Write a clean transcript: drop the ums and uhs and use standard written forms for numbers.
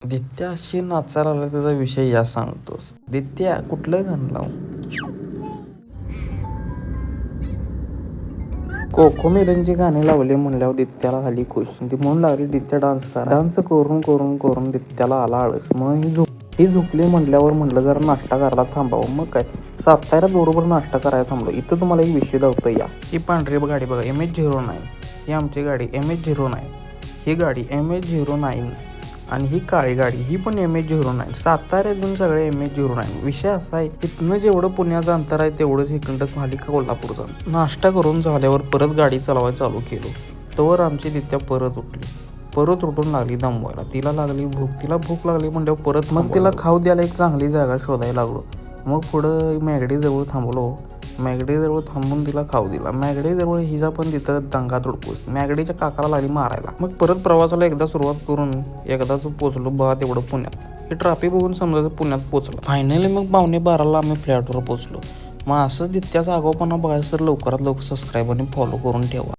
दित्या अशी नाचायला लागला त्याचा विषय या सांगतोस. दित्या कुठलं गाणं लावू? कोकोमेलनची गाणी लावली म्हणल्यावर दित्याला झाली खुश. ती म्हणून लागली दित्या डान्स करा. डान्स करून करून करून दित्याला आला आळस. मग ही झोपली म्हणल्यावर म्हणलं जरा नाश्ता करायला थांबावं. मग काय साताऱ्यात बरोबर नाश्ता करायला थांबलो. इथं तुम्हाला एक विषय दाखवतो या. ही पांढरी गाडी बघा MH09. ही आमची गाडी MH09. ही गाडी MH09 आणि ही काळी गाडी ही पण MH09. साताऱ्यातून सगळे MH09. विषय असा आहे तिथनं जेवढं पुण्याचं अंतर आहे तेवढंच इकडं खाली कोल्हापूरचं. नाश्ता करून झाल्यावर परत गाडी चालवायला चालू केलो. तोवर आमची दित्या परत उठली. परत उठून लागली दमवायला. तिला लागली भूक. तिला भूक लागली म्हणजे परत मग तिला खाऊ द्यायला एक चांगली जागा शोधायला लागलो. मग पुढं मॅगडीजवळ थांबलो. मॅगडीजवळ थांबून तिला खाऊ दिला. मॅगडीजवळ हिजा पण तिथं दंगा धुडकूस. मॅगडीच्या काकाला लागली मारायला. मग परत प्रवासाला एकदा सुरुवात करून एकदाच पोचलो बा तेवढं पुण्यात. हे ट्रॅफिक बघून समजायचं पुण्यात पोचलो. फायनली मग 11:15 आम्ही फ्लॅटवर पोचलो. मग असंच दित्याचा आगाऊपणा बघायचं तर लवकरात लवकर सबस्क्राईब आणि फॉलो करून ठेवा.